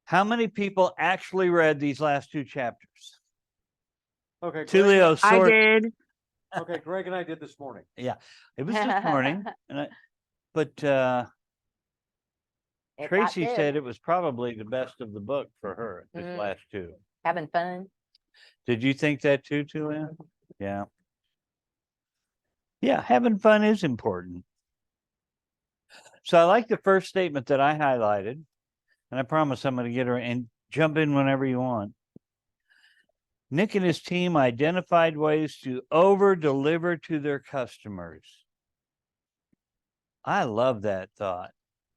How many people actually read these last two chapters? Okay, Greg, Tulio I sort. did. okay, Greg and I did this morning. Yeah, it was this morning, but It got Tracy big. said it was probably the best of the book for her. This Mm. last two. Having fun. Did you think that too, Tulio? Yeah. Yeah, having fun is important. So I like the first statement that I highlighted, and I promise I'm going to get her and jump in whenever you want. Nick and his team identified ways to over-deliver to their customers. I love that thought.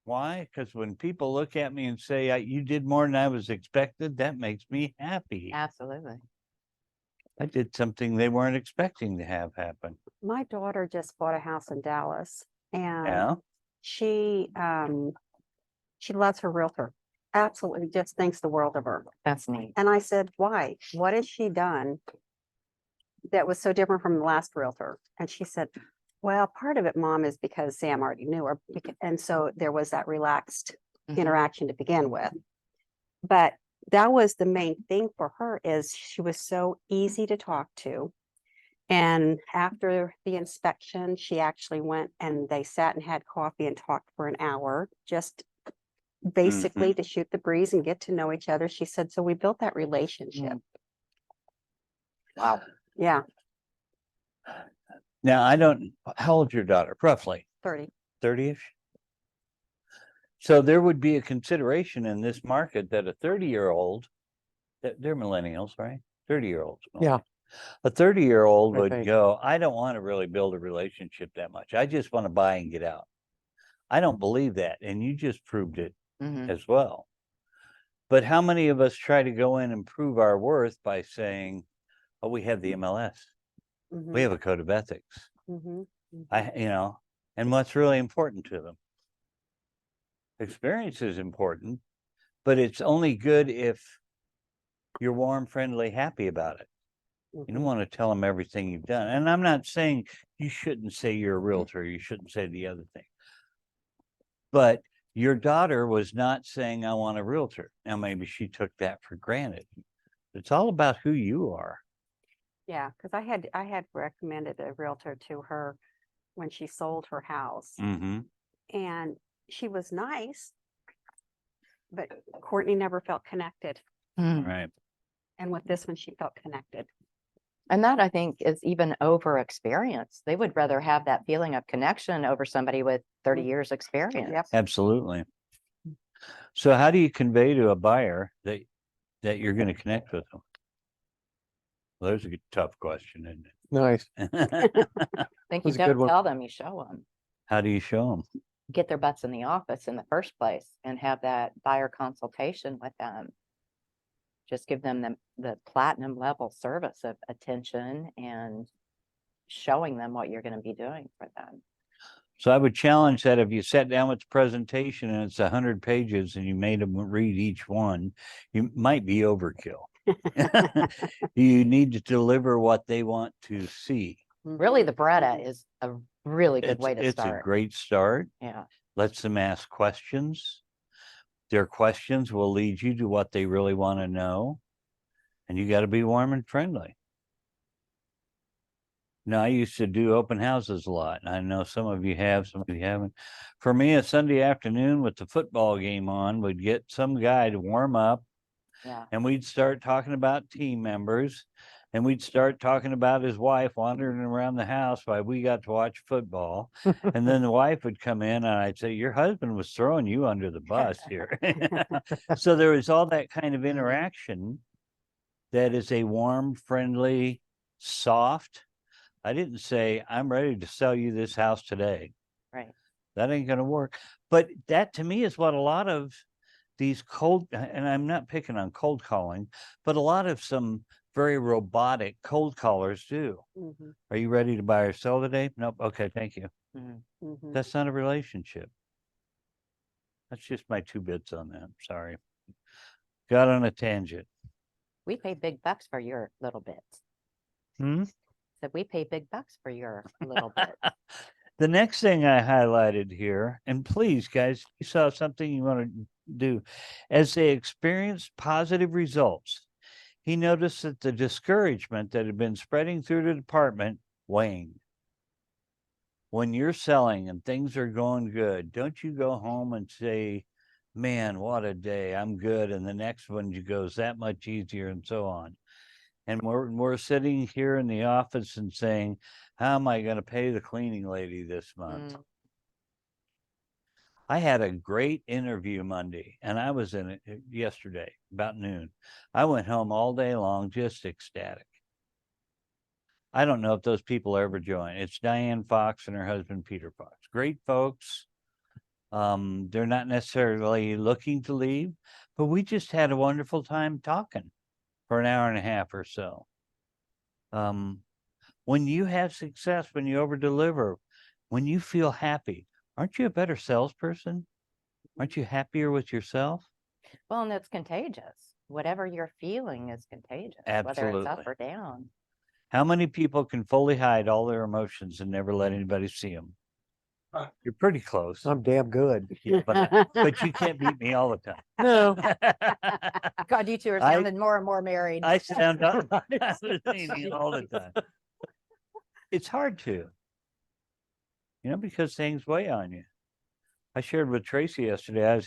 Why? Because when people look at me and say, you did more than I was expected, that makes me happy. Absolutely. I did something they weren't expecting to have happen. My daughter just bought a house in Dallas, and Yeah. she loves her realtor. Absolutely, just thinks the world of her. That's neat. And I said, why? What has she done that was so different from the last realtor? And she said, well, part of it, Mom, is because Sam already knew her. And so there was that relaxed Mhm. interaction to begin with. But that was the main thing for her, is she was so easy to talk to. And after the inspection, she actually went and they sat and had coffee and talked for an hour, just basically to shoot the breeze and get to know each other. She said, so we built that relationship. Wow. Yeah, Now, how old's your daughter? Roughly 30. 30-ish? So there would be a consideration in this market that a 30-year-old, they're millennials, right? 30-year-olds. Yeah. A 30-year-old I would think. go, I don't want to really build a relationship that much. I just want to buy and get out. I don't believe that. And you just proved it Mhm. as well. But how many of us try to go in and prove our worth by saying, oh, we have the MLS. We have a code of ethics. And what's really important to them? Experience is important, but it's only good if you're warm, friendly, happy about it. You don't want to tell them everything you've done. And I'm not saying you shouldn't say you're a realtor. You shouldn't say the other thing. But your daughter was not saying, I want a realtor. Now, maybe she took that for granted. It's all about who you are. Yeah, because I had recommended a realtor to her when she sold her house, Mm-hmm. and she was nice, but Courtney never felt connected. Mhm. Right. And with this one, she felt connected. And that, I think, is even over experience. They would rather have that feeling of connection over somebody with 30 years experience. Yep. Absolutely. So how do you convey to a buyer that you're going to connect with them? Well, there's a tough question, isn't Nice. it? I think you That's a good don't one. tell them, you show them. How do you show them? Get their butts in the office in the first place and have that buyer consultation with them. Just give them the platinum level service of attention and showing them what you're going to be doing for them. So I would challenge that if you sat down with the presentation and it's 100 pages and you made them read each one, you might be overkill. You need to deliver what they want to see. Really, the Beretta is a really good way to It's a start. great start. Yeah. Lets them ask questions. Their questions will lead you to what they really want to know. And you got to be warm and friendly. Now, I used to do open houses a lot. I know some of you have, some of you haven't. For me, a Sunday afternoon with the football game on, would get some guy to warm up, Yeah. and we'd start talking about team members, and we'd start talking about his wife wandering around the house while we got to watch football. And then the wife would come in and I'd say, your husband was throwing you under the bus here. So there was all that kind of interaction that is a warm, friendly, soft. I didn't say, I'm ready to sell you this house today. Right. That ain't going to work. But that to me is what a lot of these cold, and I'm not picking on cold calling, but a lot of some very robotic cold callers do. Are you ready to buy or sell today? Nope. Okay. Thank you. That's not a relationship. That's just my 2 bits on that. Sorry. Got on a tangent. We pay big bucks for your little bits. Hmm? So we pay big bucks for your little bit. The next thing I highlighted here, and please, guys, you saw something you want to do. As they experienced positive results, he noticed that the discouragement that had been spreading through the department waned. When you're selling and things are going good, don't you go home and say, man, what a day, I'm good. And the next one goes that much easier and so on. And we're sitting here in the office and saying, how am I going to pay the cleaning lady this month? Mm. I had a great interview Monday and I was in it yesterday about noon. I went home all day long, just ecstatic. I don't know if those people ever join. It's Diane Fox and her husband, Peter Fox. Great folks. They're not necessarily looking to leave, but we just had a wonderful time talking for an hour and a half or so. When you have success, when you over deliver, when you feel happy, aren't you a better salesperson? Aren't you happier with yourself? Well, and it's contagious. Whatever you're feeling is contagious, whether it's up Absolutely. or down. How many people can fully hide all their emotions and never let anybody see them? You're pretty close. I'm damn good. Yeah, but you can't beat me all the time. No. God, you two are I- sounding more and more married. I sound all the time. It's hard to, because things weigh on you. I shared with Tracy yesterday,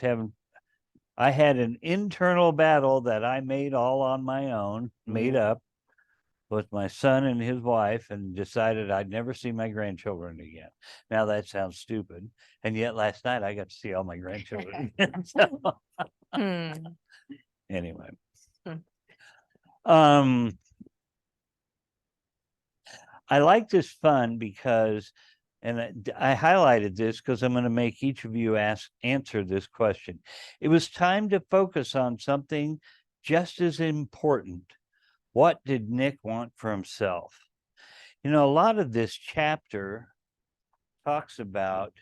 I had an internal battle that I made all on my own, made up with my son and his wife, and decided I'd never see my grandchildren again. Now that sounds stupid. And yet last night I got to see all my grandchildren again. So, Hmm. anyway. Hmm. I like this fun because, and I highlighted this because I'm going to make each of you answer this question. It was time to focus on something just as important. What did Nick want for himself? A lot of this chapter talks about,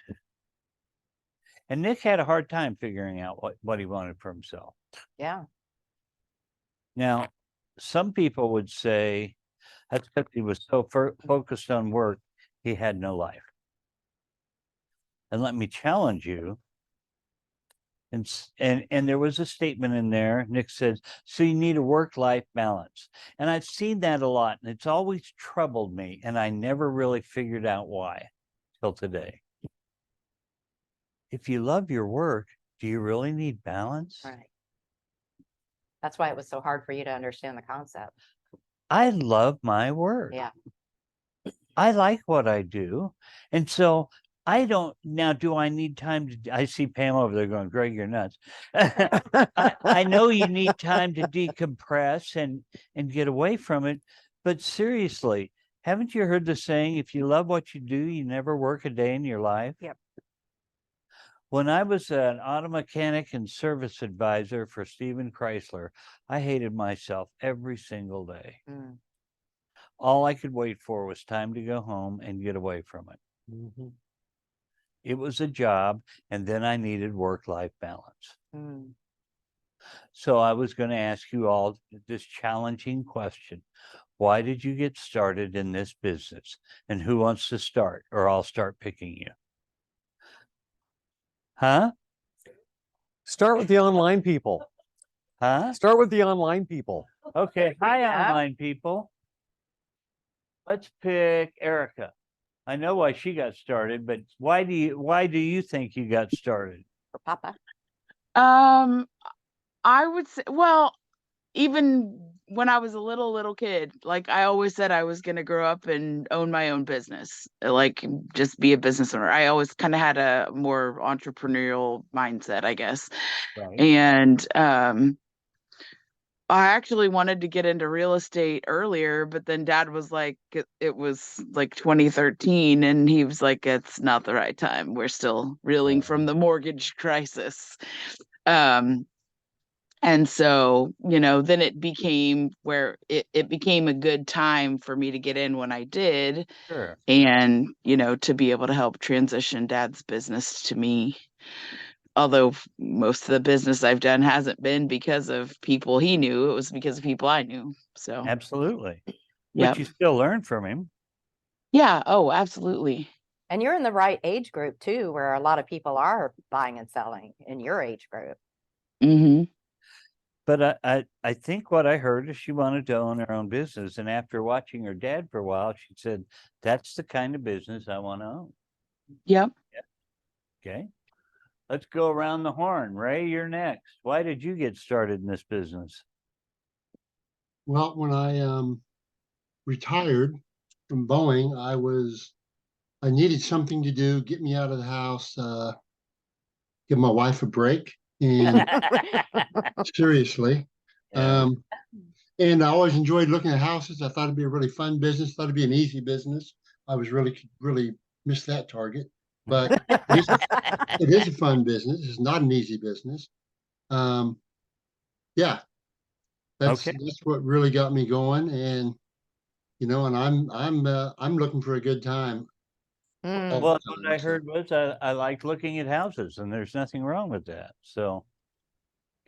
and Nick had a hard time figuring out what he wanted for himself. Yeah. Now, some people would say that's because he was so focused on work, he had no life. And let me challenge you. And there was a statement in there. Nick said, so you need a work-life balance. And I've seen that a lot, and it's always troubled me, and I never really figured out why till today. If you love your work, do you really need balance? Right. That's why it was so hard for you to understand the concept. I love my work. Yeah. I like what I do. And so I don't now. Do I need time to? I see Pam over there going, Greg, you're nuts. I know you need time to decompress and get away from it. But seriously, haven't you heard the saying, if you love what you do, you never work a day in your life? Yep. When I was an auto mechanic and service advisor for Stephen Chrysler, I hated myself every single day. Mm. All I could wait for was time to go home and get away from it. Mhm. It was a job, and then I needed work-life balance. Mm. So I was going to ask you all this challenging question. Why did you get started in this business? And who wants to start? Or I'll start picking you. Huh? Start with the online people. Huh? Start with the online people. Okay. Hi, Yeah. online people. Let's pick Erica. I know why she got started, but why do you think you got started? For Papa. I would say, well, even when I was a little kid, like I always said I was gonna grow up and own my own business, like just be a business owner. I always kind of had a more entrepreneurial mindset, I guess. Right. And I actually wanted to get into real estate earlier, but then Dad was like, it was like 2013, and he was like, it's not the right time. We're still reeling from the mortgage crisis. And so, then it became where it became a good time for me to get in when I did, Sure. and, to be able to help transition Dad's business to me. Although most of the business I've done hasn't been because of people he knew, it was because of people I knew. So, Absolutely. yeah. But you still learn from him. Yeah. Oh, absolutely. And you're in the right age group too, where a lot of people are buying and selling in your age group. Mm-hmm. But I think what I heard is she wanted to own her own business. And after watching her dad for a while, she said, that's the kind of business I want to own. Yep. Okay. Let's go around the horn. Ray, you're next. Why did you get started in this business? Well, when I retired from Boeing, I needed something to do, get me out of the house, give my wife a break. And seriously, Yeah. and I always enjoyed looking at houses. I thought it'd be a really fun business, thought it'd be an easy business. I was really missed that target, but it is a fun business. It's not an easy business. Yeah, Okay. that's what really got me going. And and I'm looking for a good time. Mm. all the Well, what time, I so. heard was I liked looking at houses, and there's nothing wrong with that. So,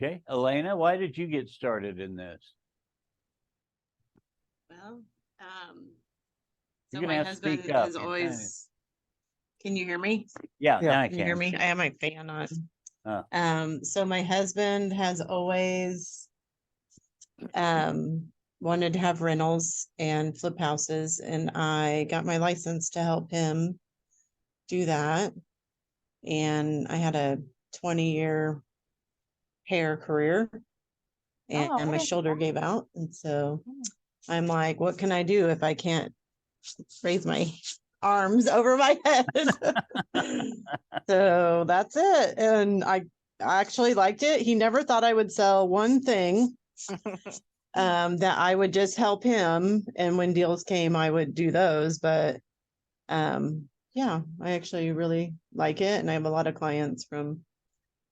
okay, Elena, why did you get started in this? Well, You're so gonna my have to husband speak up. has You're always, can you hear me? Yeah, Yeah. now I Can you hear can. me? I have my fan on. Oh. So my husband has always wanted to have rentals and flip houses, and I got my license to help him do that. And I had a 20-year hair career, and Oh, I my didn't know shoulder that. gave out. And so Mm. I'm like, what can I do if I can't raise my arms over my head? So that's it. And I actually liked it. He never thought I would sell one thing, that I would just help him. And when deals came, I would do those. But yeah, I actually really like it. And I have a lot of clients from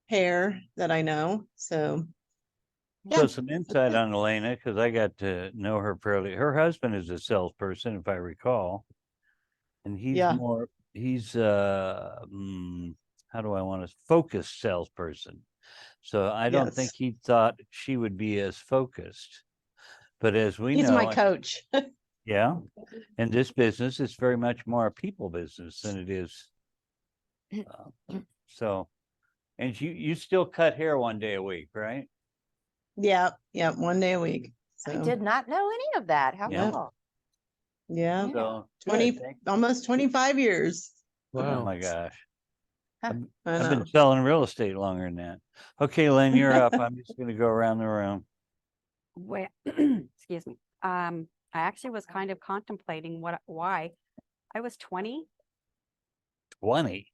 hair that I know. So So yeah. some insight on Elena, because I got to know her fairly. Her husband is a salesperson, if I recall, and Yeah. he's how do I want to focused salesperson. So I don't think Yes. he thought she would be as focused. But as we He's know, my coach. yeah, in this business, it's very much more a people business than it is. So, and you still cut hair one day a week, right? Yeah. Yeah. One day a week. I So did not know any of that. How Yeah. cool. yeah. Yeah. So 20, good. almost 25 years. Oh Wow. my gosh. I I've know. been selling real estate longer than that. Okay, Lynn, you're up. I'm just gonna go around the room. Well, excuse me. I actually was kind of contemplating why. I was 20. 23.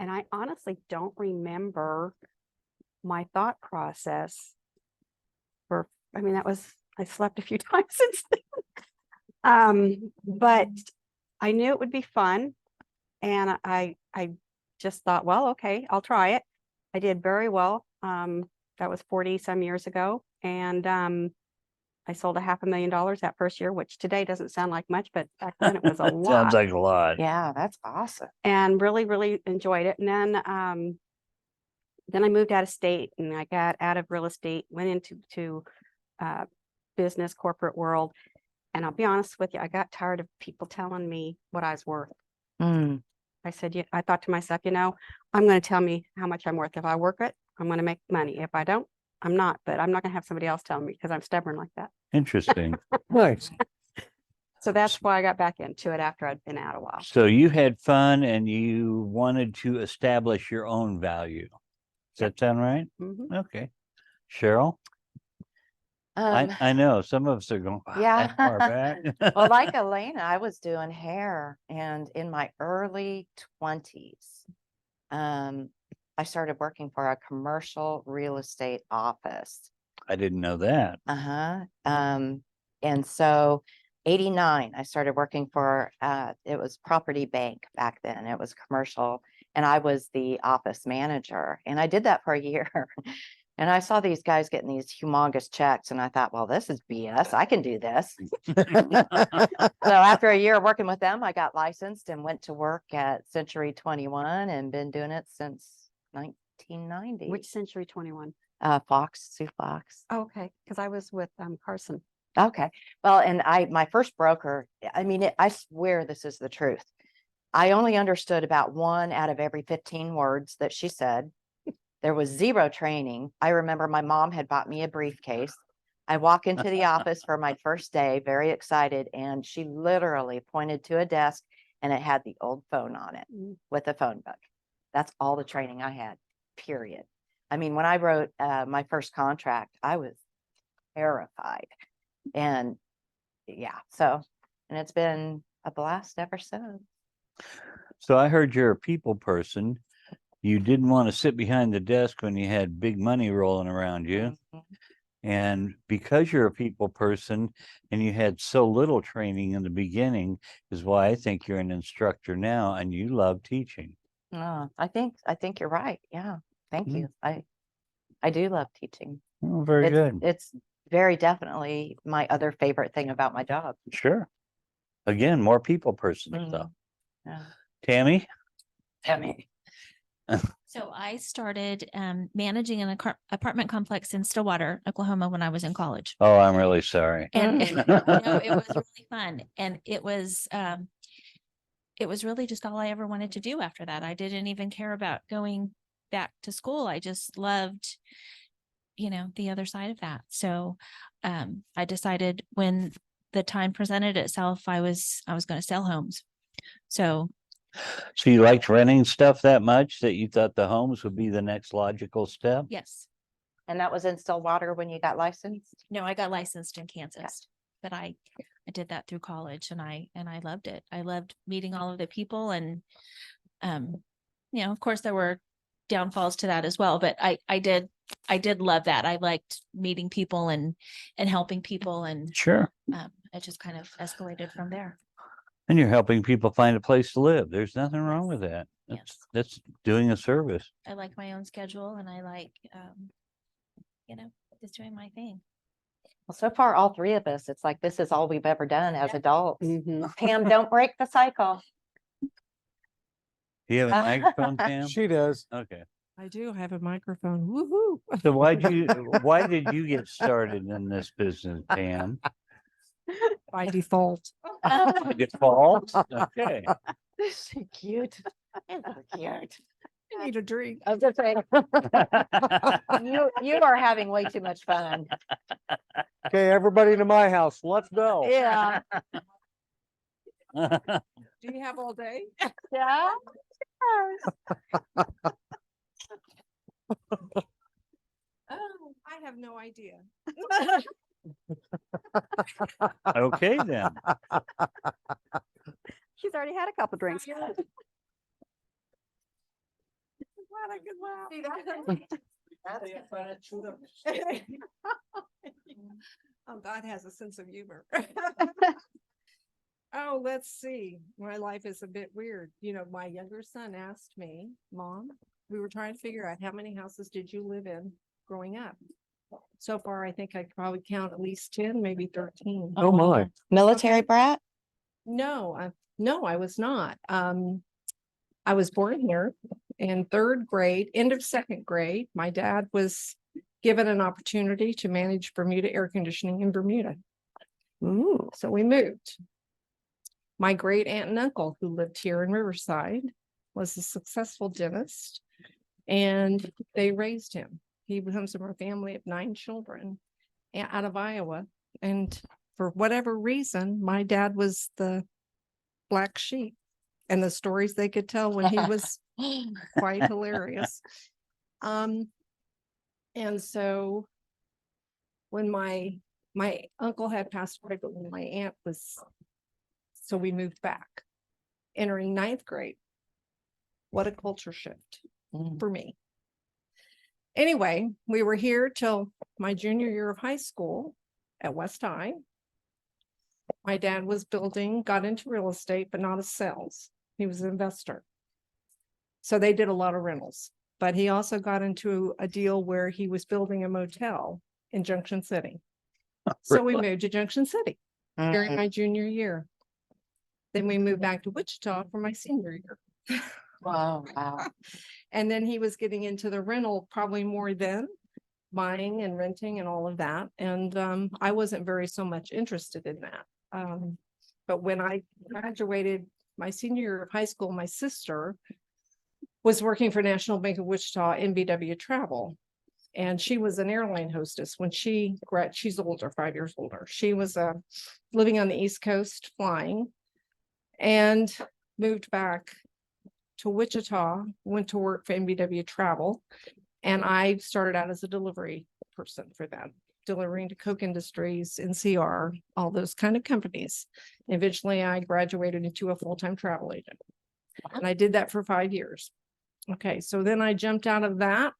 And I honestly don't remember my thought process I slept a few times since then. But I knew it would be fun. And I just thought, well, okay, I'll try it. I did very well. That was 40 some years ago. And I sold $500,000 that first year, which today doesn't sound like much, but back then it was a lot. Sounds like a lot. Yeah, that's awesome. And really, really enjoyed it. And then I moved out of state and I got out of real estate, went into business, corporate world. And I'll be honest with you, I got tired of people telling me what I was worth. Mm. I said, yeah, I thought to myself, I'm going to tell me how much I'm worth. If I work it, I'm going to make money. If I don't, I'm not, but I'm not going to have somebody else tell me because I'm stubborn like that. Interesting. Nice. So that's why I got back into it after I'd been out a while. So you had fun and you wanted to establish your own value. Does that sound right? Mhm. Okay. Cheryl? I know some of us are going, wow, that far back. Well, like Elena, I was doing hair, and in my early 20s, I started working for a commercial real estate office. I didn't know that. And so 89, I started working for, it was Property Bank back then. It was commercial, and I was the office manager, and I did that for a year. And I saw these guys getting these humongous checks, and I thought, well, this is BS. I can do this. So after a year of working with them, I got licensed and went to work at Century 21 and been doing it since 1990. Which Century 21? Sue Fox. Oh, okay. Because I was with Carson. Okay. Well, and my first broker, I mean, I swear this is the truth. I only understood about 1 out of every 15 words that she said. There was 0 training. I remember my mom had bought me a briefcase. I walk into the office for my first day, very excited, and she literally pointed to a desk and it had the old phone on it with a phone book. That's all the training I had, period. I mean, when I wrote my first contract, I was terrified. And yeah, so, and it's been a blast ever since. So I heard you're a people person. You didn't want to sit behind the desk when you had big money rolling around you. Mhm. And because you're a people person and you had so little training in the beginning is why I think you're an instructor now and you love teaching. I think you're right. Yeah. Thank Mhm. you. I do love teaching. Oh, very good. It's very definitely my other favorite thing about my job. Sure. Again, more people person Mhm. stuff. Yeah. Tammy? Tammy. So I started managing an apartment complex in Stillwater, Oklahoma when I was in college. Oh, I'm really sorry. And no, it was really fun. And it was really just all I ever wanted to do after that. I didn't even care about going back to school. I just loved, the other side of that. So I decided when the time presented itself, I was going to sell homes. So So you liked renting stuff that much that you thought the homes would be the next logical step? yes. And that was in Stillwater when you got licensed? No, I got licensed in Kansas, but I did that through college and I loved it. I loved meeting all of the people and, of course there were downfalls to that as well, but I did love that. I liked meeting people and helping people and, Sure. it just kind of escalated from there. And you're helping people find a place to live. There's nothing wrong with that. Yes. That's doing a service. I like my own schedule and I like, just doing my thing. Well, so far, all 3 of us, it's like, this is all we've ever done as adults. Mhm. Pam, don't break the cycle. Do you have a microphone, Pam? She does. Okay. I do have a microphone. Woohoo. So why did you get started in this business, Pam? By default. By default? Okay. So cute. It's so cute. I need a drink. I was just saying, you are having way too much fun. Okay, everybody to my house. Let's go. Yeah. Do you have all day? Yeah. Oh, I have no idea. Okay, then. She's already had a couple drinks. Glad I could laugh. Oh, God has a sense of humor. Oh, let's see. My life is a bit weird. My younger son asked me, Mom, we were trying to figure out how many houses did you live in growing up? So far, I think I could probably count at least 10, maybe 13. Oh, my. Military brat? No, I was not. I was born here in 3rd grade, end of 2nd grade. My dad was given an opportunity to manage Bermuda air conditioning in Bermuda. Ooh. So we moved. My great aunt and uncle who lived here in Riverside was a successful dentist and they raised him. He comes from a family of 9 children out of Iowa. And for whatever reason, my dad was the black sheep and the stories they could tell when he was quite hilarious. And so when my uncle had passed away, but when my aunt was, so we moved back, entering 9th grade. What a culture shift for me. Anyway, we were here till my junior year of high school at West High. My dad was got into real estate, but not as sales. He was an investor. So they did a lot of rentals, but he also got into a deal where he was building a motel in Junction City. So we moved to Junction City during my junior year. Then we moved back to Wichita for my senior year. Wow. And then he was getting into the rental probably more than buying and renting and all of that. And I wasn't very so much interested in that. But when I graduated my senior year of high school, my sister was working for National Bank of Wichita, NBW Travel. And she was an airline hostess when she's older, 5 years older. She was living on the East Coast flying and moved back to Wichita, went to work for NBW Travel. And I started out as a delivery person for them, delivering to Koch Industries, NCR, all those kind of companies. Eventually, I graduated into a full-time travel agent. And I did that for 5 years. Okay, so then I jumped out of that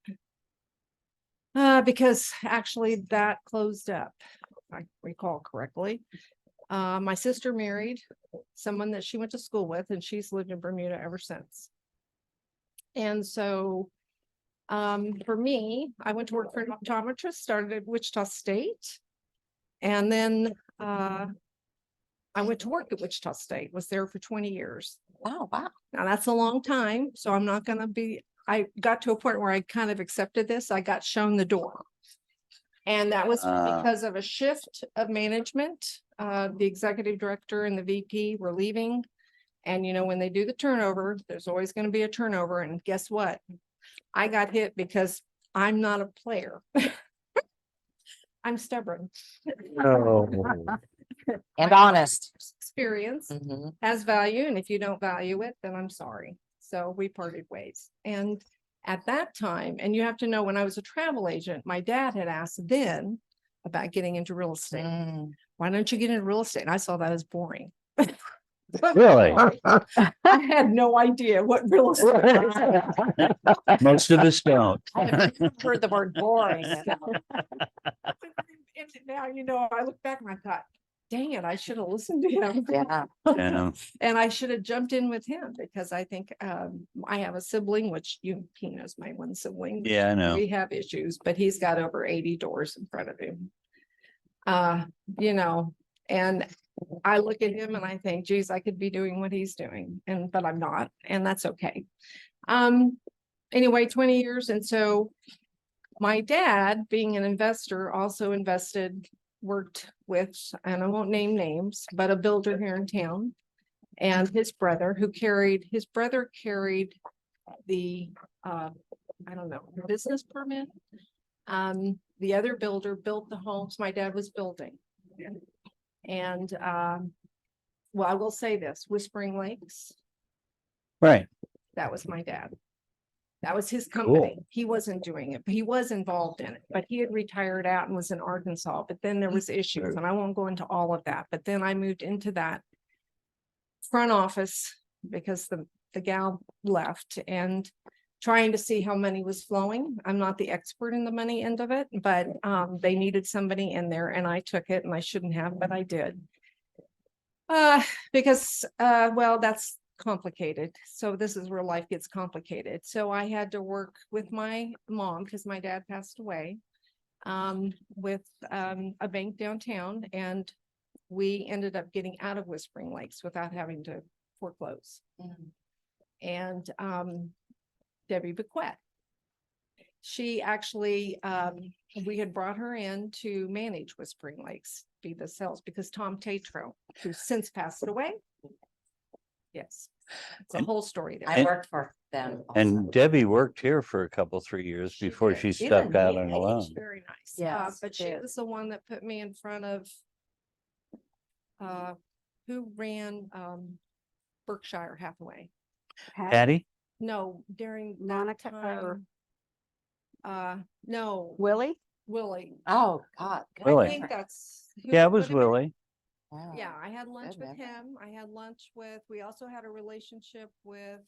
because actually that closed up, if I recall correctly. My sister married someone that she went to school with, and she's lived in Bermuda ever since. And so for me, I went to work for an optometrist, started at Wichita State. And then I went to work at Wichita State, was there for 20 years. Oh, wow. Now that's a long time, so I'm not gonna be, I got to a point where I kind of accepted this. I got shown the door. And that was because of a shift of management. The executive director and the VP were leaving. And you know, when they do the turnover, there's always gonna be a turnover. And guess what? I got hit because I'm not a player. I'm stubborn. Oh, And honest. Experience Mhm. has value, and if you don't value it, then I'm sorry. So we parted ways. And at that time, and you have to know, when I was a travel agent, my dad had asked then about getting into real estate. Mm. Why don't you get into real estate? And I saw that as boring. Really? I had no idea what real estate was. Most of us don't. I've never heard the word boring. And now, you know, I look back and I thought, dang it, I should have listened to him. Yeah. Yeah. And I should have jumped in with him because I think I have a sibling, which he knows my one sibling. Yeah, I know. We have issues, but he's got over 80 doors in front of him. You know, and I look at him and I think, geez, I could be doing what he's doing, but I'm not, and that's okay. Anyway, 20 years. And so my dad, being an investor, also worked with, and I won't name names, but a builder here in town. And his brother carried the, I don't know, business permit. The other builder built the homes my dad was building. And, well, I will say this, Whispering Lakes, Right. that was my dad. That was his Cool. company. He wasn't doing it, but he was involved in it, but he had retired out and was in Arkansas, but then there was issues, and I won't go into all of that, but then I moved into that front office because the gal left, and trying to see how money was flowing. I'm not the expert in the money end of it, but they needed somebody in there, and I took it, and I shouldn't have, but I did. Because well, that's complicated. So this is where life gets complicated. So I had to work with my mom because my dad passed away, with a bank downtown, and we ended up getting out of Whispering Lakes without having to foreclose. And Debbie Bequette, she actually, we had brought her in to manage Whispering Lakes, be the sales, because Tom Tatro, who since passed away. Yes, it's a And- whole story there. I worked for them. And also. Debbie worked here for a couple, 3 years She before did. she She's stepped out an on her EH, own. Very nice. Yes, But she she is. was the one that put me in front of who ran Berkshire Hathaway. Patty? No, during that Monica or time. No, Willie? Willie. Oh, God. good Really? I think memory. that's. who Yeah, it was would've been- Willie. Wow. Yeah, I had lunch Good with memory. him. I had lunch with, we also had a relationship with,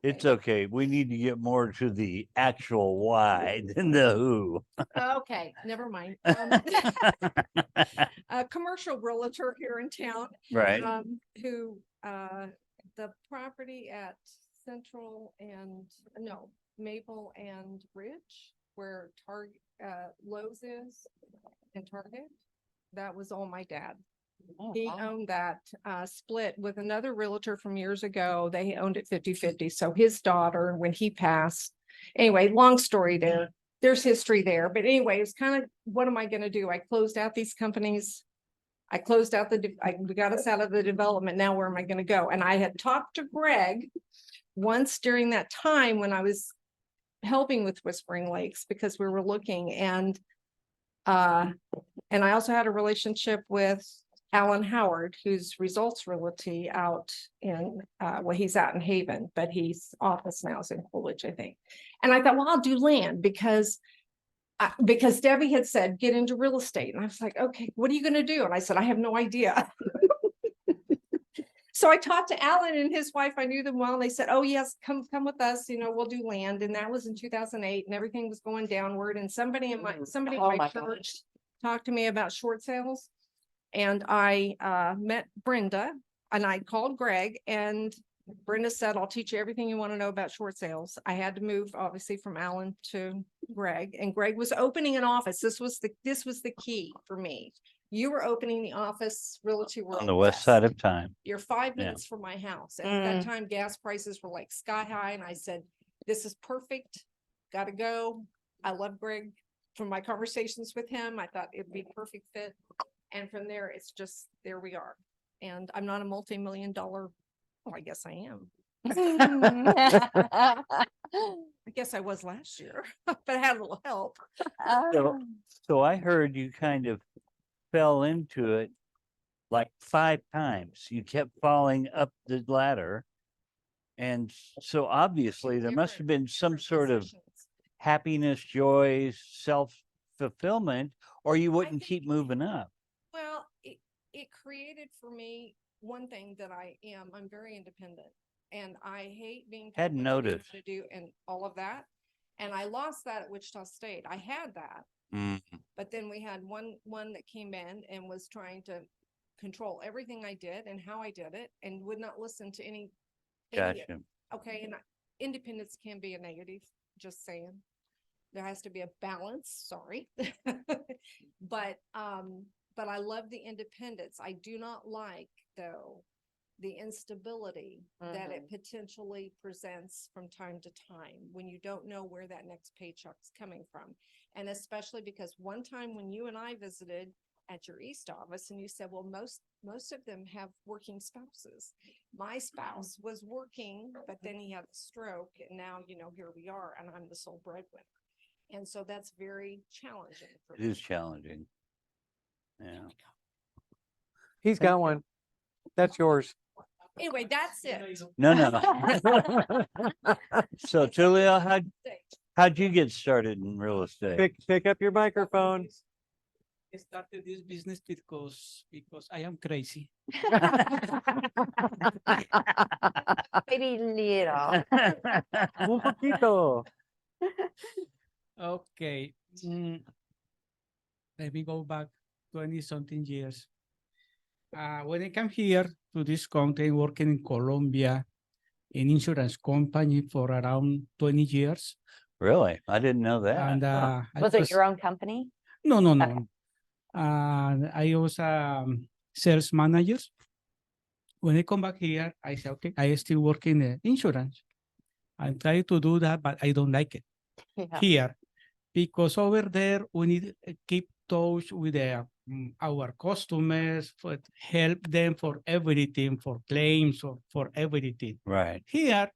It's okay. We need to get more to the actual why than the who. okay, never mind. A commercial realtor here in town, Right. who, the property at Central and, no, Maple and Ridge, where Lowe's is and Target, that was all my dad. Oh, He wow. owned that, split with another realtor from years ago. They owned it 50-50. So his daughter, when he passed, anyway, long story there. there's history there. But anyway, it's kind of, what am I gonna do? I closed out these companies. I closed out we got us out of the development. Now where am I gonna go? And I had talked to Greg once during that time when I was helping with Whispering Lakes, because we were looking, and I also had a relationship with Alan Howard, who's Results Realty out in, well, he's out in Haven, but his office now is in Coolidge, I think. And I thought, well, I'll do land because Debbie had said, get into real estate. And I was like, okay, what are you gonna do? And I said, I have no idea. So I talked to Alan and his wife. I knew them well. And they said, oh yes, come with us. You know, we'll do land. And that was in 2008 and everything was going downward. And somebody in my Oh my church talked to me about short sales. And I met Brenda and I called Greg, and Brenda said, I'll teach you everything you want to know about short sales. I had to move obviously from Alan to Greg, and Greg was opening an office. This was the key for me. You were opening the office, Realty World On the west side of time. You're 5 Yeah. minutes from my house. And at that time, gas prices were like sky high. And I said, this is perfect. Gotta go. I love Greg. From my conversations with him, I thought it'd be a perfect fit. And from there, it's just, there we are. And I'm not a multi-million-dollar, well, I guess I am. I guess I was last year, but I had a little help. So I heard you kind of fell into it like 5 times. You kept falling up the ladder. And so obviously there must have been some sort of happiness, joy, self-fulfillment, or you wouldn't keep moving up. Well, it created for me one thing that I'm very independent, and I hate being. told Hadn't what to do, noticed. how to do and all of that. And I lost that at Wichita State. I had that, Mm, but then we had one that came in and was trying to control everything I did and how I did it, and would not listen to any. gotcha. Okay, and independence can be a negative, just saying. There has to be a balance, sorry. But I love the independence. I do not like, though, the instability that it potentially presents from time to time when you don't know where that next paycheck's coming from. And especially because one time when you and I visited at your East office and you said, well, most of them have working spouses. My spouse was working, but then he had a stroke, and now, here we are, and I'm the sole breadwinner. And so that's very challenging for It me. is challenging. Yeah. He's got one. That's yours. Anyway, that's it. No. So Tullio, how'd you get started in real estate? Pick up your microphone. I started this business because I am crazy. Maybe little. Un poquito. Okay. Let me go back 20-something years. When I came here to this country, working in Colombia, in insurance company for around 20 years. Really? I didn't know that. And Was it your own company? No. Okay. I was sales manager. When I come back here, I say, okay, I still work in insurance. I try to do that, but I don't like it Yeah. here because over there we need to keep touch with our customers, for help them for everything, for claims or for everything. Right. Here,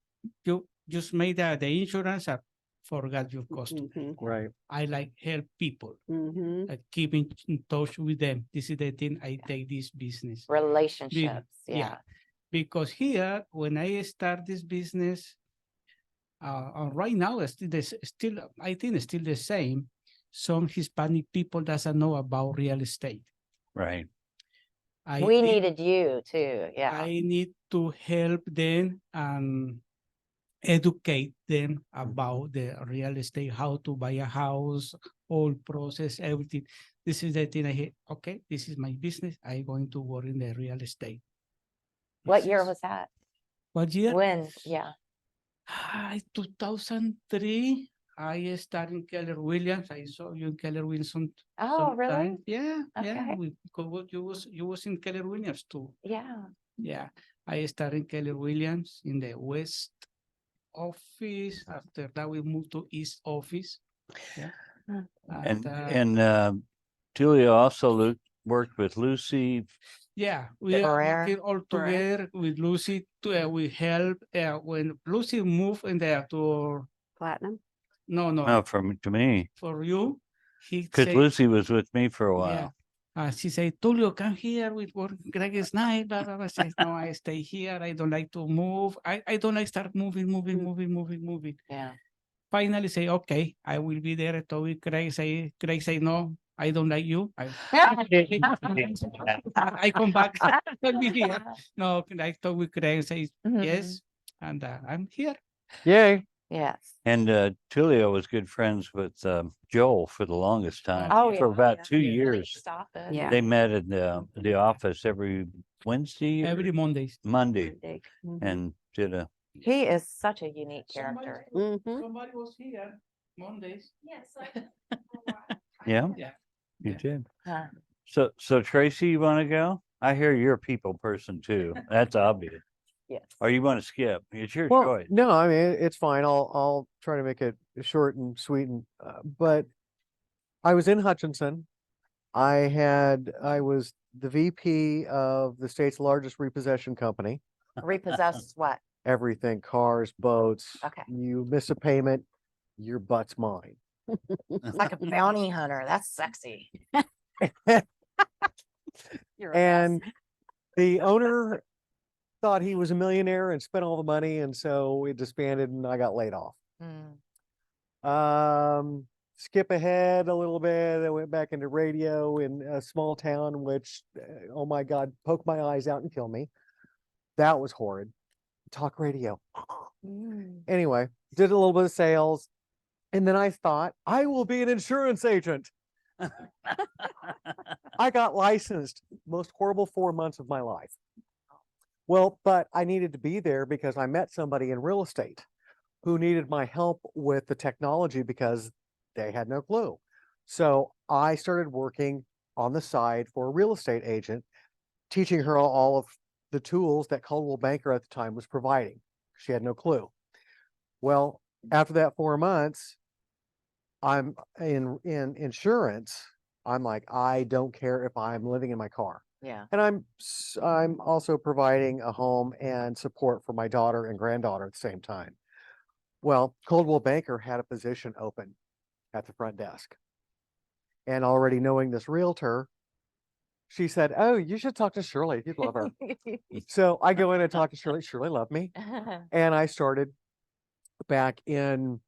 you just made the insurance and forgot your customer. Right. I like help people, keep in touch with them. This is the thing I take this business. Relationships. Yeah. Yeah. Because here, when I start this business, right now, I think it's still the same. Some Hispanic people doesn't know about real estate. Right. We needed you too. Yeah. I need to help them and educate them about the real estate, how to buy a house, whole process, everything. This is the thing I hate. Okay, this is my business. I'm going to work in the real estate. What year was that? What year? When? Yeah. 2003. I started in Keller Williams. I saw you in Keller Williams. Oh, really? sometime. Yeah, yeah. Okay. You was in Keller Williams too. Yeah. Yeah, I started in Keller Williams in the West office. After that, we moved to East office. And Julia also worked with Lucy. Yeah, we are Barrera. working all together with Lucy to we help when Lucy moved in there to Platinum. no To me, for you. He because say Lucy was with me for a yeah. while. She said, Tulio, come here with work. Greg is nice. Blah, blah, blah. Says, no, I stay here. I don't like to move. I don't like start moving. Yeah. Finally say, okay, I will be there. I talk with Greg say, no, I don't like you. I come back. I'll be here. No, I talk with Greg and say, yes. And I'm here. Yay. Yes. And Tulio was good friends with Joel for the longest time. Oh, For yeah. about 2 years. Stop it. Yeah. They met in the office every Wednesday, or Every Mondays. Monday, Mhm. and did a He is such a unique character. Somebody was here Mondays. Yes. yeah. Yeah. You Yeah. did. Huh. So Tracy, you want to go? I hear you're a people person too. That's obvious. Yes. Or you want to skip? It's your Well, choice. no, I mean, it's fine. I'll try to make it short and sweet and, but I was in Hutchinson. I was the VP of the state's largest repossession company. Repossessed what? Everything, cars, boats. Okay. You miss a payment, your butt's mine. It's like a bounty hunter. That's sexy. You're a mess. And the owner thought he was a millionaire and spent all the money, and so it disbanded and I got laid off. Mm. Skip ahead a little bit. I went back into radio in a small town, which, oh my God, poke my eyes out and kill me. That was horrid. Talk radio. Anyway, did a little bit of sales. And then I thought, I will be an insurance agent. I got licensed. Most horrible 4 months of my life. Well, but I needed to be there because I met somebody in real estate who needed my help with the technology because they had no clue. So I started working on the side for a real estate agent, teaching her all of the tools that Coldwell Banker at the time was providing. She had no clue. Well, after that 4 months, I'm in insurance. I'm like, I don't care if I'm living in my car. Yeah. And I'm also providing a home and support for my daughter and granddaughter at the same time. Well, Coldwell Banker had a position open at the front desk. And already knowing this realtor, she said, oh, you should talk to Shirley. You'd love her. So I go in and talk to Shirley. Shirley loved me. And I started back in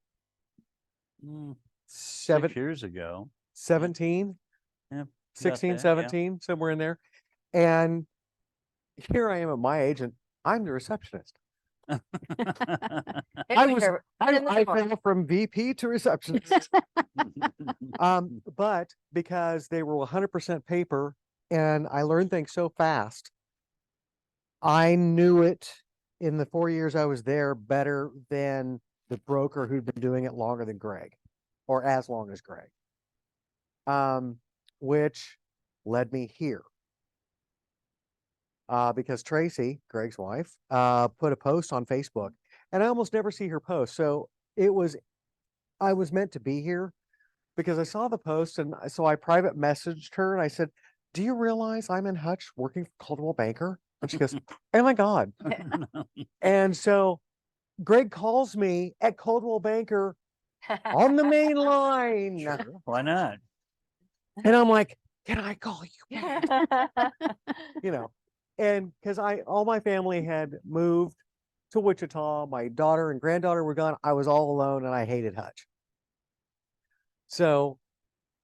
6 years ago. 17, Yeah, about 16, that, yeah. 17, somewhere in there. And here I am at my agent. I'm the receptionist. I was, I fell from VP to receptionist. But because they were 100% paper and I learned things so fast, I knew it in the 4 years I was there better than the broker who'd been doing it longer than Greg, or as long as Greg. Which led me here. Because Tracy, Greg's wife, put a post on Facebook and I almost never see her post. So I was meant to be here because I saw the post and so I private messaged her and I said, do you realize I'm in Hutch working for Coldwell Banker? And she goes, oh my God. And so Greg calls me at Coldwell Banker on the main line. Sure, why not? And I'm like, can I call you? You know, and because all my family had moved to Wichita, my daughter and granddaughter were gone. I was all alone and I hated Hutch. So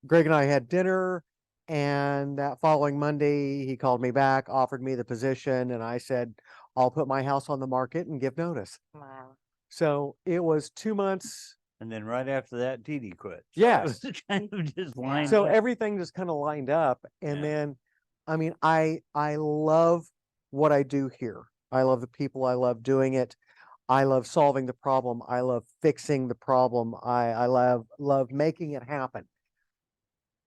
Greg and I had dinner, and that following Monday, he called me back, offered me the position, and I said, I'll put my house on the market and give notice. Wow. So it was 2 months. And then right after that, Dee Dee quit. So Yes. it was kind of just lined So up. everything just kind of lined up. And Yeah. then, I mean, I love what I do here. I love the people. I love doing it. I love solving the problem. I love fixing the problem. I love making it happen.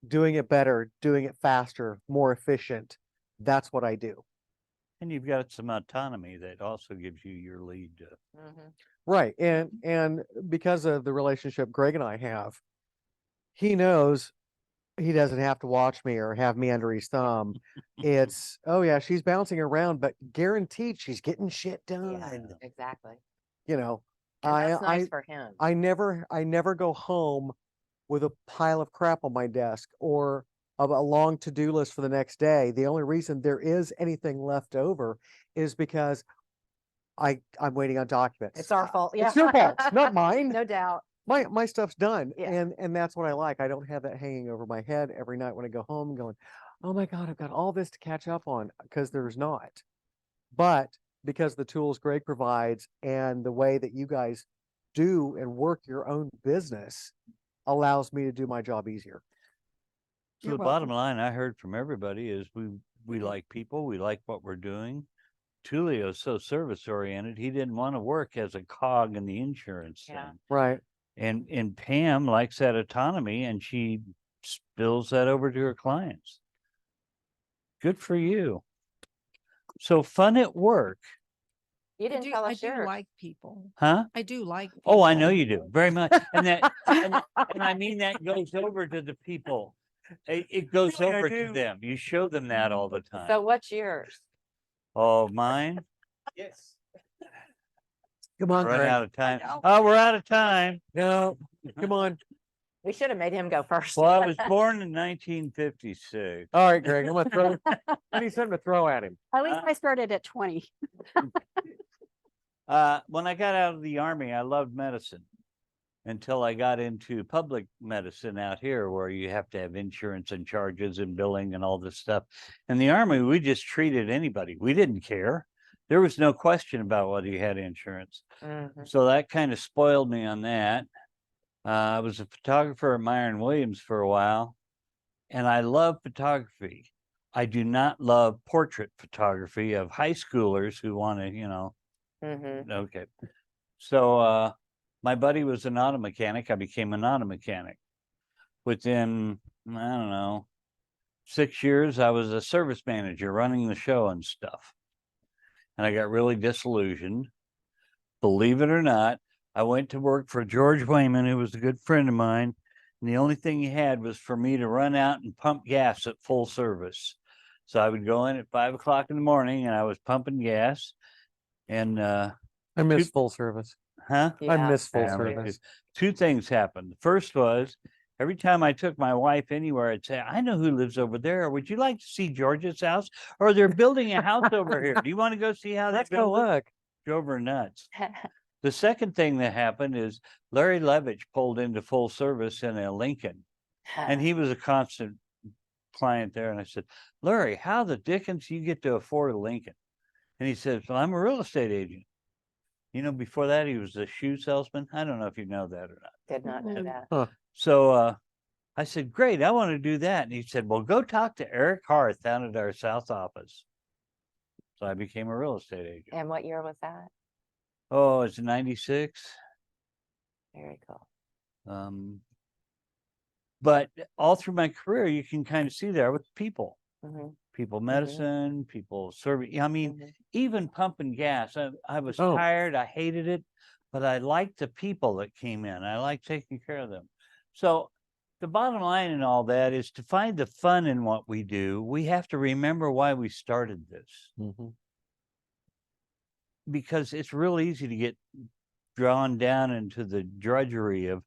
Doing it better, doing it faster, more efficient. That's what I do. And you've got some autonomy that also gives you your lead. Mhm. Right. And because of the relationship Greg and I have, he knows he doesn't have to watch me or have me under his thumb. It's, oh yeah, she's bouncing around, but guaranteed she's getting shit Yeah, done. exactly. You know, And I, that's nice I, for him. I never go home with a pile of crap on my desk or a long to-do list for the next day. The only reason there is anything left over is because I'm waiting on documents. It's our fault. Yeah. It's your fault, not mine. No doubt. My stuff's done. Yeah. And that's what I like. I don't have that hanging over my head every night when I go home going, oh my God, I've got all this to catch up on, because there's not. But because the tools Greg provides and the way that you guys do and work your own business allows me to do my job easier. So You're the bottom welcome. line I heard from everybody is we like people, we like what we're doing. Tulio's so service oriented, he didn't want to work as a cog in the insurance Yeah. thing. Right. And Pam likes that autonomy and she spills that over to her clients. Good for you. So fun at work, You didn't tell I us do yours. like people. huh? I do like. Oh, I know people. you do very much. And that, and I mean, that goes over to the people. It goes Really, I over to do. them. You show them that all the So time. what's yours? Oh, mine? Yes. Come on, Run Greg. out of time. know. Oh, we're out of time. No, come on. We should have made him go first. Well, I was born in 1956. All right, Greg, I'm gonna throw, I need something to throw at him. At least I started at 20. When I got out of the army, I loved medicine until I got into public medicine out here, where you have to have insurance and charges and billing and all this stuff. In the army, we just treated anybody. We didn't care. There was no question about whether you had insurance. Mhm. So that kind of spoiled me on that. I was a photographer at Myron Williams for a while, and I love photography. I do not love portrait photography of high schoolers who want to, Mhm. okay. So my buddy was an auto mechanic. I became an auto mechanic. Within, I don't know, 6 years, I was a service manager running the show and stuff. And I got really disillusioned. Believe it or not, I went to work for George Wayman, who was a good friend of mine. And the only thing he had was for me to run out and pump gas at full service. So I would go in at 5 o'clock in the morning and I was pumping gas. And I miss full service. huh? I Yeah. miss full Yeah, me service. too. Two things happened. The first was every time I took my wife anywhere, I'd say, I know who lives over there. Would you like to see George's house? Or they're building a house over here. Do you want to go see how they Let's go build it? look. Drove her nuts. The second thing that happened is Larry Levitch pulled into full service in a Lincoln, and he was a constant client there. And I said, Larry, how the dickens you get to afford a Lincoln? And he says, well, I'm a real estate agent. Before that, he was a shoe salesman. I don't know if you know that or not. Did not know that. So I said, great, I want to do that. And he said, well, go talk to Eric Harth down at our South office. So I became a real estate agent. And what year was that? Oh, it's 96. Very cool. But all through my career, you can kind of see there with people, Mhm. people medicine, people serving. I mean, Mhm. even pumping gas. I was Oh. tired. I hated it, but I liked the people that came in. I liked taking care of them. So the bottom line in all that is to find the fun in what we do. We have to remember why we started this, Mhm. because it's real easy to get drawn down into the drudgery of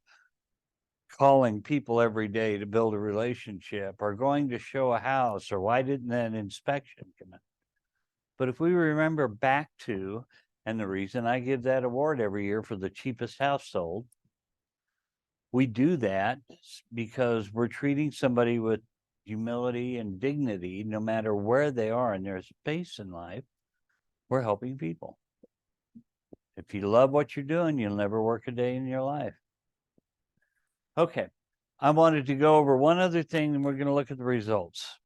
calling people every day to build a relationship or going to show a house or why didn't that inspection come in? But if we remember back to, and the reason I give that award every year for the cheapest house sold, we do that because we're treating somebody with humility and dignity, no matter where they are in their space in life. We're helping people. If you love what you're doing, you'll never work a day in your life. Okay, I wanted to go over one other thing, and we're going to look at the results.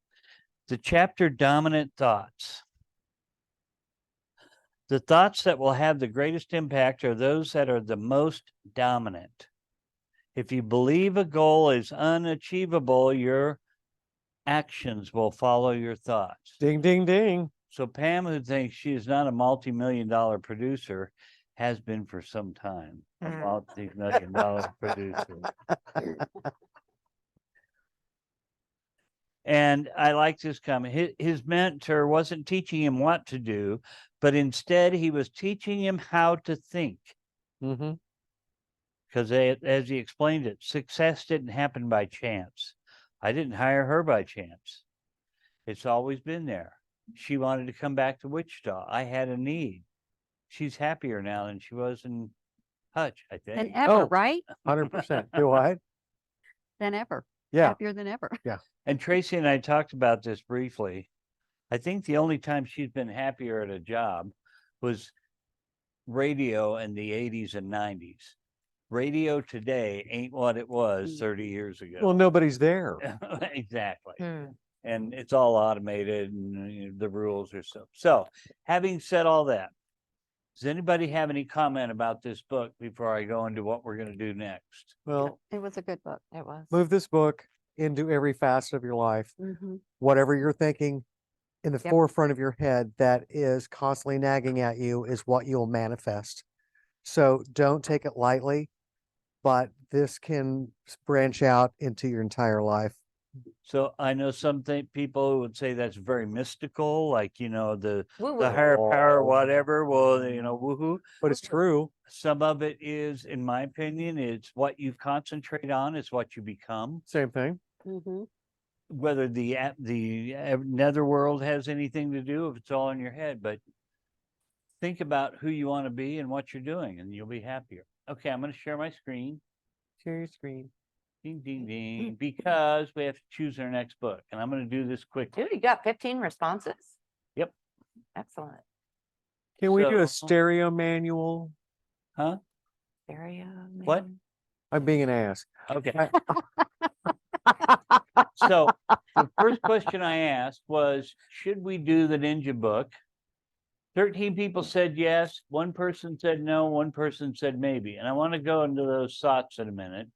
The chapter Dominant Thoughts. The thoughts that will have the greatest impact are those that are the most dominant. If you believe a goal is unachievable, your actions will follow your thoughts. Ding, ding, ding. So Pam, who thinks she is not a multi-million-dollar producer, has been for some time a multi-million-dollar producer. And I like this comment. His mentor wasn't teaching him what to do, but instead he was teaching him how to think. Mm-hmm. Because as he explained it, success didn't happen by chance. I didn't hire her by chance. It's always been there. She wanted to come back to Wichita. I had a need. She's happier now than she was in Hutch, I Than think. ever, Oh. right? 100%. Do I? Than ever. Yeah. Happier than ever. And Tracy and I talked about this briefly. I think the only time she's been happier at a job was radio in the 80s and 90s. Radio today ain't what it was 30 years ago. Well, nobody's there. Exactly. Hmm. And it's all automated and the rules are so. Having said all that, does anybody have any comment about this book before I go into what we're going to do next? Well, It was a good book. It was. move this book into every facet of your life. Mm-hmm. Whatever you're thinking in the Yep. forefront of your head that is constantly nagging at you is what you'll manifest. So don't take it lightly, but this can branch out into your entire life. So I know some people would say that's very mystical, like, the Woo-woo. higher power, Oh. whatever. Well, woohoo. But it's true. Some of it is, in my opinion, it's what you concentrate on is what you become. Same thing. Mm-hmm. Whether the netherworld has anything to do, if it's all in your head, but think about who you want to be and what you're doing, and you'll be happier. Okay, I'm going to share my screen. Share your screen. Ding, ding, ding, because we have to choose our next book, and I'm going to do this quickly. Dude, you got 15 responses? Yep. Excellent. Can we do a So- stereo manual? Huh? Area. What? man. I'm being an ass. Okay. So the first question I asked was, should we do the Ninja book? 13 people said yes, one person said no, one person said maybe. And I want to go into those thoughts in a minute.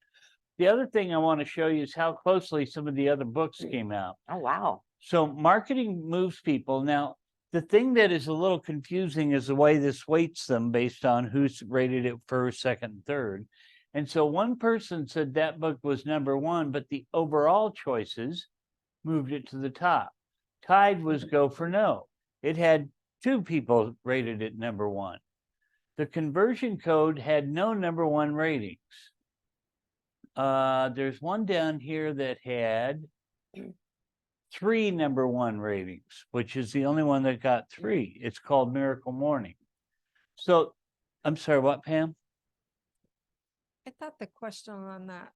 The other thing I want to show you is how closely some of the other books came out. Oh, wow. So marketing moves people. Now, the thing that is a little confusing is the way this weights them based on who's rated it first, second, and third. And so one person said that book was number one, but the overall choices moved it to the top. Tied was Go for No. It had 2 people rated it number one. The conversion code had no number one ratings. There's one down here that had 3 number one ratings, which is the only one that got 3. It's called Miracle Morning. So, I'm sorry, what, Pam? I thought the question on that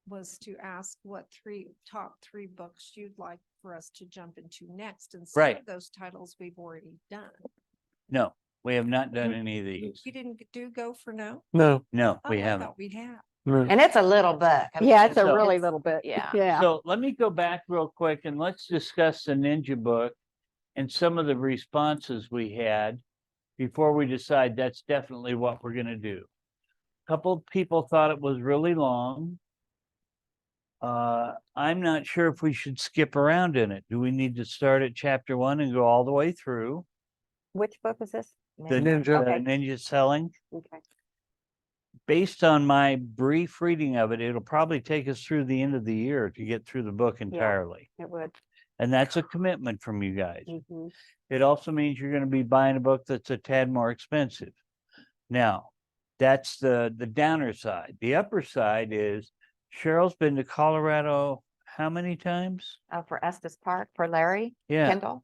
was to ask what top three books you'd like for us to jump into next instead Right. of those titles we've already done. No, we have not done any of these. You didn't do Go for No? No. No, Oh, we I haven't. thought we had. no. And it's a little book. I Yeah, mean, it's a So- really little bit. yeah. Yeah. So let me go back real quick and let's discuss the Ninja book and some of the responses we had before we decide that's definitely what we're going to do. A couple of people thought it was really long. I'm not sure if we should skip around in it. Do we need to start at chapter 1 and go all the way through Which book is this? the Ninja. the Ninja Selling? Okay. Based on my brief reading of it, it'll probably take us through the end of the year to get through the book entirely. It would. And that's a commitment from you guys. Mhm. It also means you're going to be buying a book that's a tad more expensive. Now, that's the downer side. The upper side is Cheryl's been to Colorado how many times? For Estes Park, for Larry Yeah. Kendall.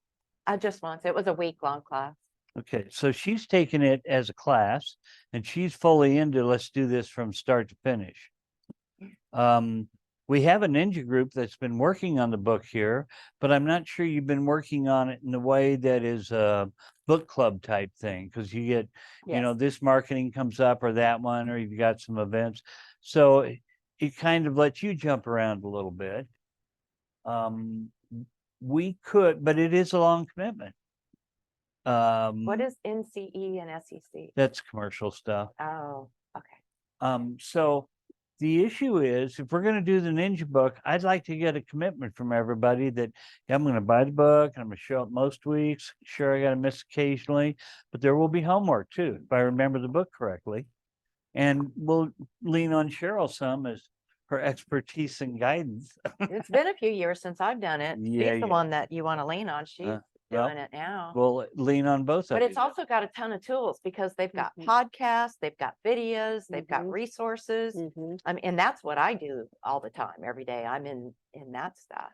Just once. It was a week-long class. Okay, so she's taken it as a class and she's fully into let's do this from start to finish. We have a ninja group that's been working on the book here, but I'm not sure you've been working on it in the way that is a book club type thing, because you get, Yes. this marketing comes up or that one, or you've got some events. So it kind of lets you jump around a little bit. We could, but it is a long commitment. What is NCE and SEC? That's commercial stuff. Oh, okay. So the issue is, if we're going to do the Ninja book, I'd like to get a commitment from everybody that I'm going to buy the book and I'm going to show up most weeks. Sure, I got to miss occasionally, but there will be homework too, if I remember the book correctly. And we'll lean on Cheryl some as her expertise and guidance. It's been a few years since I've done it. Yeah, She's the yeah. one that you want to lean on. She's well, doing it now. We'll lean on both of But you. it's also got a ton of tools because they've got Mhm. podcasts, they've got videos, they've got Mhm. resources. Mhm. I mean, and that's what I do all the time, every day. I'm in that stuff.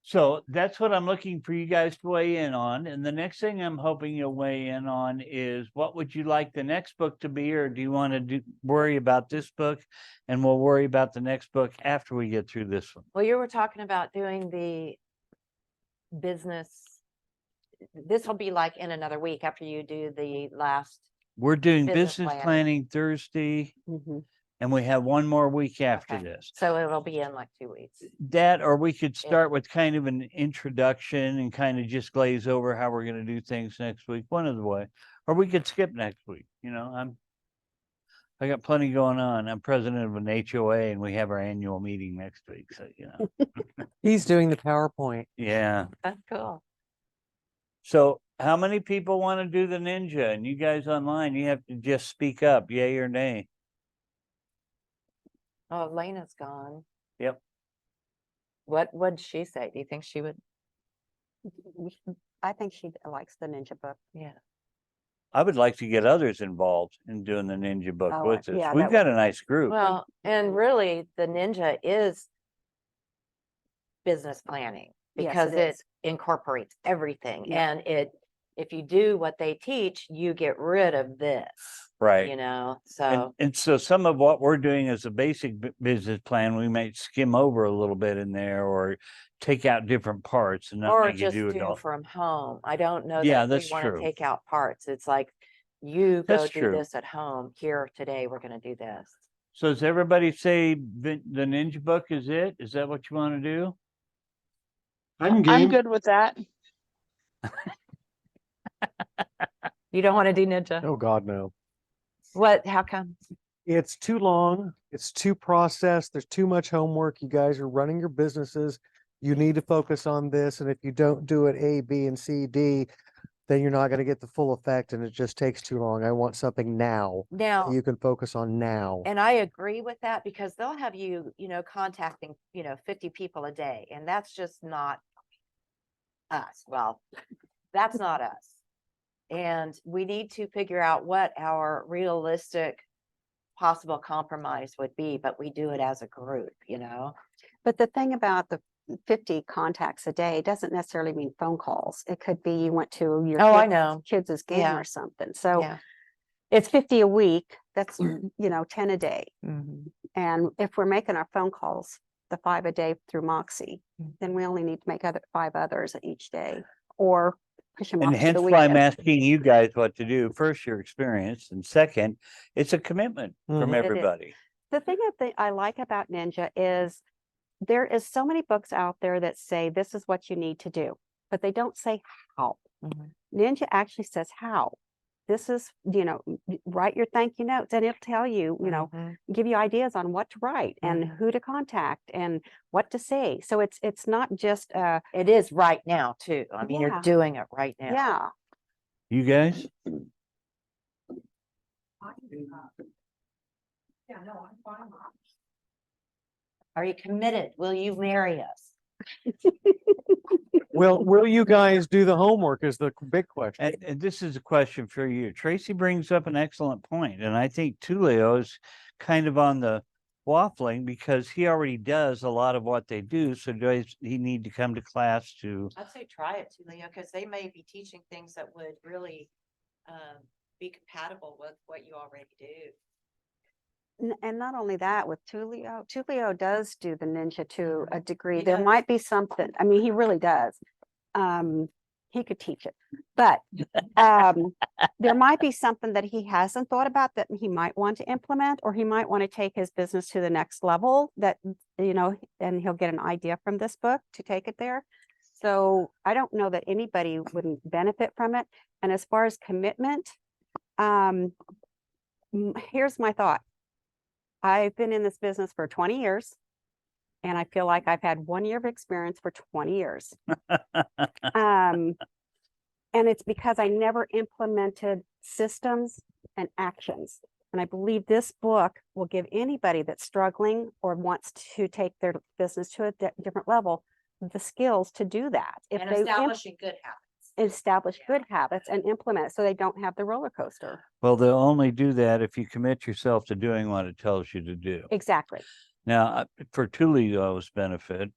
So that's what I'm looking for you guys to weigh in on. And the next thing I'm hoping you'll weigh in on is what would you like the next book to be, or do you want to worry about this book and we'll worry about the next book after we get through this one? Well, you were talking about doing the business. This will be like in another week after you do the last. We're doing Business business planning. planning Thursday, Mhm. and we have one more week after Okay. this. So it'll be in like 2 weeks. That, or we could start with kind of an introduction and kind of just glaze over how we're gonna do things next week, one of the way. Or we could skip next week, I got plenty going on. I'm president of an HOA and we have our annual meeting next week, so, He's doing the PowerPoint. yeah. That's cool. So how many people want to do the ninja? And you guys online, you have to just speak up, yay or nay. Oh, Lena's gone. Yep. What'd she say? Do you think she would? I think she likes the ninja book. Yeah. I would like to get others involved in doing the ninja book Oh, with us. yeah, We've that got a nice group. Well, and really the ninja is business planning Yes, because it it is. incorporates everything. Yeah. And if you do what they teach, you get rid of this, Right. And so some of what we're doing as a basic business plan, we might skim over a little bit in there or take out different parts and not or make you just do it do all. from home. I don't know Yeah, that we that's want to true. take out parts. It's like you go That's do true. this at home. Here today, we're going to do this. So does everybody say the ninja book is it? Is that what you want to do? I'm I'm game. good with that. You don't want to do ninja? Oh, God, no. What? How come? It's too long. It's too processed. There's too much homework. You guys are running your businesses. You need to focus on this. And if you don't do it A, B, and C, D, then you're not going to get the full effect and it just takes too long. I want something now Now, that you can focus on now. and I agree with that because they'll have you, contacting, 50 people a day, and that's just not us. Well, that's not us. And we need to figure out what our realistic possible compromise would be, but we do it as a group, But the thing about the 50 contacts a day doesn't necessarily mean phone calls. It could be you went to your Oh, I know. kids' game Yeah. or something. So Yeah. it's 50 a week. That's, 10 a day. Mhm. And if we're making our phone calls, the 5 a day through Moxie, then we only need to make 5 others each day or push them off And to hence the why I'm weekend. asking you guys what to do. First, your experience, and second, it's a commitment from Mhm. It is. everybody. The thing I like about Ninja is there is so many books out there that say this is what you need to do, but they don't say how. Mhm. Ninja actually says how. This is, write your thank you notes and it'll tell you, Mhm. give you ideas on what to write and Mhm. who to contact and what to say. So it's not just It is right now too. I mean, Yeah. you're doing it right now. yeah. You guys? Yeah, no, I'm fine. Are you committed? Will you marry us? Will you guys do the homework is the big question. And this is a question for you. Tracy brings up an excellent point, and I think Tulio is kind of on the waffling because he already does a lot of what they do. So does he need to come to class to? I'd say try it too, Leo, because they may be teaching things that would really be compatible with what you already do. And not only that, with Tulio does do the ninja to a degree. He There does. might be something, I mean, he really does. He could teach it, but there might be something that he hasn't thought about that he might want to implement, or he might want to take his business to the next level that, and he'll get an idea from this book to take it there. So I don't know that anybody wouldn't benefit from it. And as far as commitment, here's my thought. I've been in this business for 20 years and I feel like I've had 1 year of experience for 20 years. And it's because I never implemented systems and actions. And I believe this book will give anybody that's struggling or wants to take their business to a different level, the skills to do that. If And they establishing good habits. establish good habits and implement it so they don't have the roller coaster. Well, they'll only do that if you commit yourself to doing what it tells you to do. Exactly. Now, for Tulio's benefit,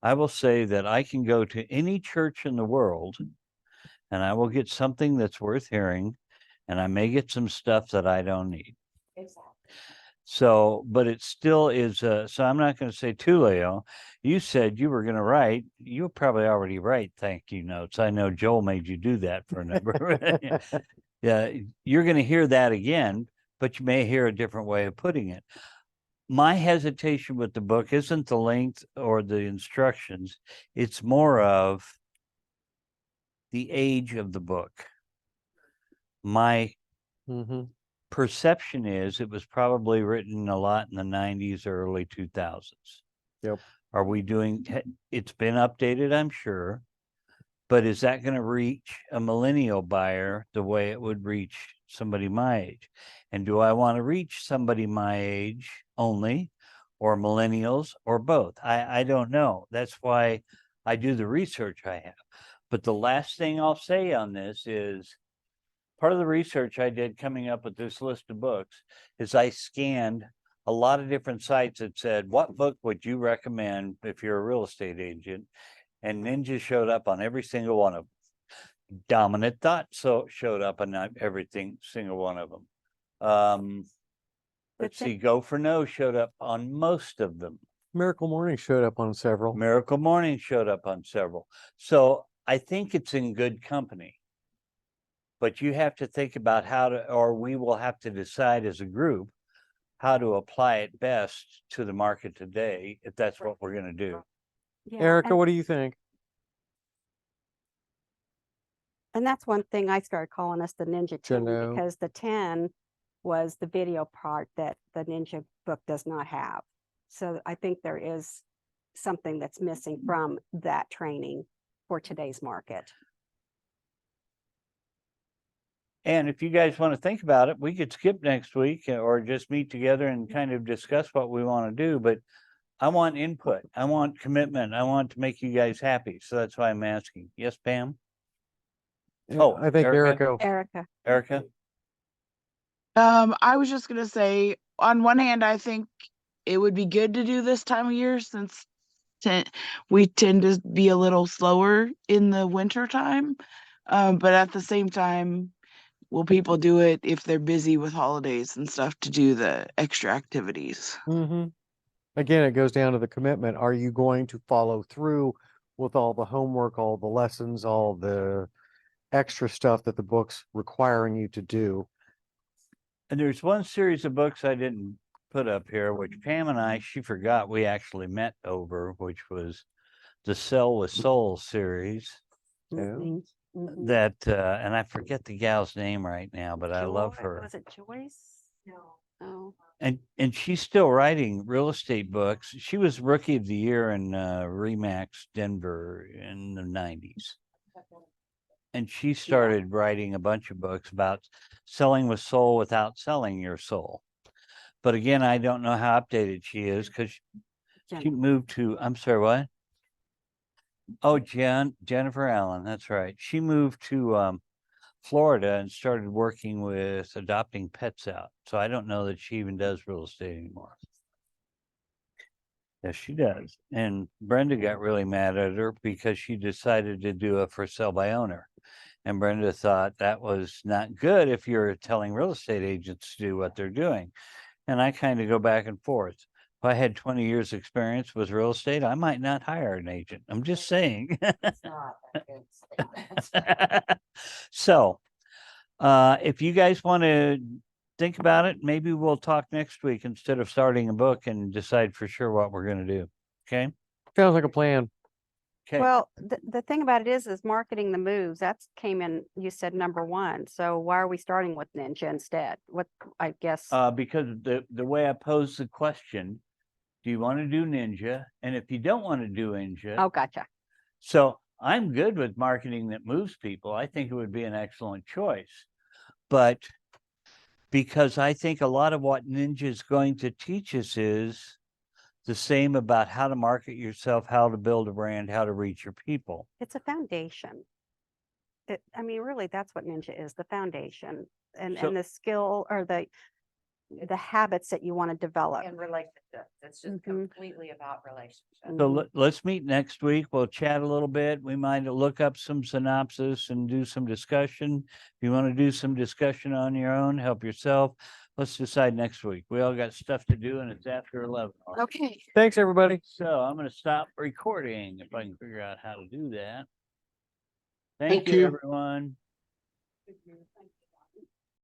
I will say that I can go to any church in the world and I will get something that's worth hearing, and I may get some stuff that I don't need. Exactly. So, but it still is, so I'm not going to say Tulio, you said you were going to write, you probably already write thank you notes. I know Joel made you do that for a number. Yeah, you're going to hear that again, but you may hear a different way of putting it. My hesitation with the book isn't the length or the instructions. It's more of the age of the book. My Mhm. perception is it was probably written a lot in the 90s or early 2000s. Yep. Are we doing, it's been updated, I'm sure, but is that going to reach a millennial buyer the way it would reach somebody my age? And do I want to reach somebody my age only, or millennials, or both? I don't know. That's why I do the research I have. But the last thing I'll say on this is part of the research I did coming up with this list of books is I scanned a lot of different sites that said, what book would you recommend if you're a real estate agent? And Ninja showed up on every single one of them. Dominant Thought showed up on everything, single one of them. Let's see, Go for No showed up on most of them. Miracle Morning showed up on several. Miracle Morning showed up on several. So I think it's in good company. But you have to think about how to, or we will have to decide as a group how to apply it best to the market today, if that's what we're going to do. Yeah, Erica, what do you think? and that's one thing I started calling us the Ninja 10 Janelle. because the 10 was the video part that the Ninja book does not have. So I think there is something that's missing from that training for today's market. And if you guys want to think about it, we could skip next week or just meet together and kind of discuss what we want to do. But I want input. I want commitment. I want to make you guys happy. So that's why I'm asking. Yes, Pam? Oh, I think Erica? Erica. Erica, I was just gonna say, on one hand, I think it would be good to do this time of year since we tend to be a little slower in the winter time. But at the same time, will people do it if they're busy with holidays and stuff to do the extra activities? Mm-hmm. Again, it goes down to the commitment. Are you going to follow through with all the homework, all the lessons, all the extra stuff that the book's requiring you to do? And there's one series of books I didn't put up here, which Pam and I, she forgot we actually met over, which was the Sell with Soul series. Yeah. mhm, mhm. That, and I forget the gal's name right now, but I love Joy- her. Was it Joyce? No. Oh, And she's still writing real estate books. She was Rookie of the Year in Remax Denver in the 90s. And she started writing a bunch of books about selling with soul without selling your soul. But again, I don't know how updated she is because she Jennifer. moved to, I'm sorry, what? Oh, Jennifer Allen, that's right. She moved to Florida and started working with adopting pets out. So I don't know that she even does real estate anymore. Yes, she does. And Brenda got really mad at her because she decided to do a for sale by owner. And Brenda thought that was not good if you're telling real estate agents to do what they're doing. And I kind of go back and forth. If I had 20 years experience with real estate, I might not hire an agent. I'm just saying. It's not a good statement. So, if you guys want to think about it, maybe we'll talk next week instead of starting a book and decide for sure what we're going to do. Okay. Sounds like a plan. Okay. Well, the thing about it is marketing the moves. That's came in, you said number 1. So why are we starting with Ninja instead? What, I guess, Because the way I posed the question, do you want to do Ninja? And if you don't want to do Ninja, oh, gotcha. so I'm good with marketing that moves people. I think it would be an excellent choice. But because I think a lot of what Ninja is going to teach us is the same about how to market yourself, how to build a brand, how to reach your people. It's a foundation. I mean, really, that's what Ninja is, the foundation and, So- and the skill or the habits that you want to develop. And relationships. It's just Mhm. completely about relationships. So let's meet next week. We'll chat a little bit. We might look up some synopsis and do some discussion. If you want to do some discussion on your own, help yourself. Let's decide next week. We all got stuff to do and it's after 11. Okay. Thanks, everybody. So I'm going to stop recording if I can figure out how to do that. Thank Thank you, you. everyone.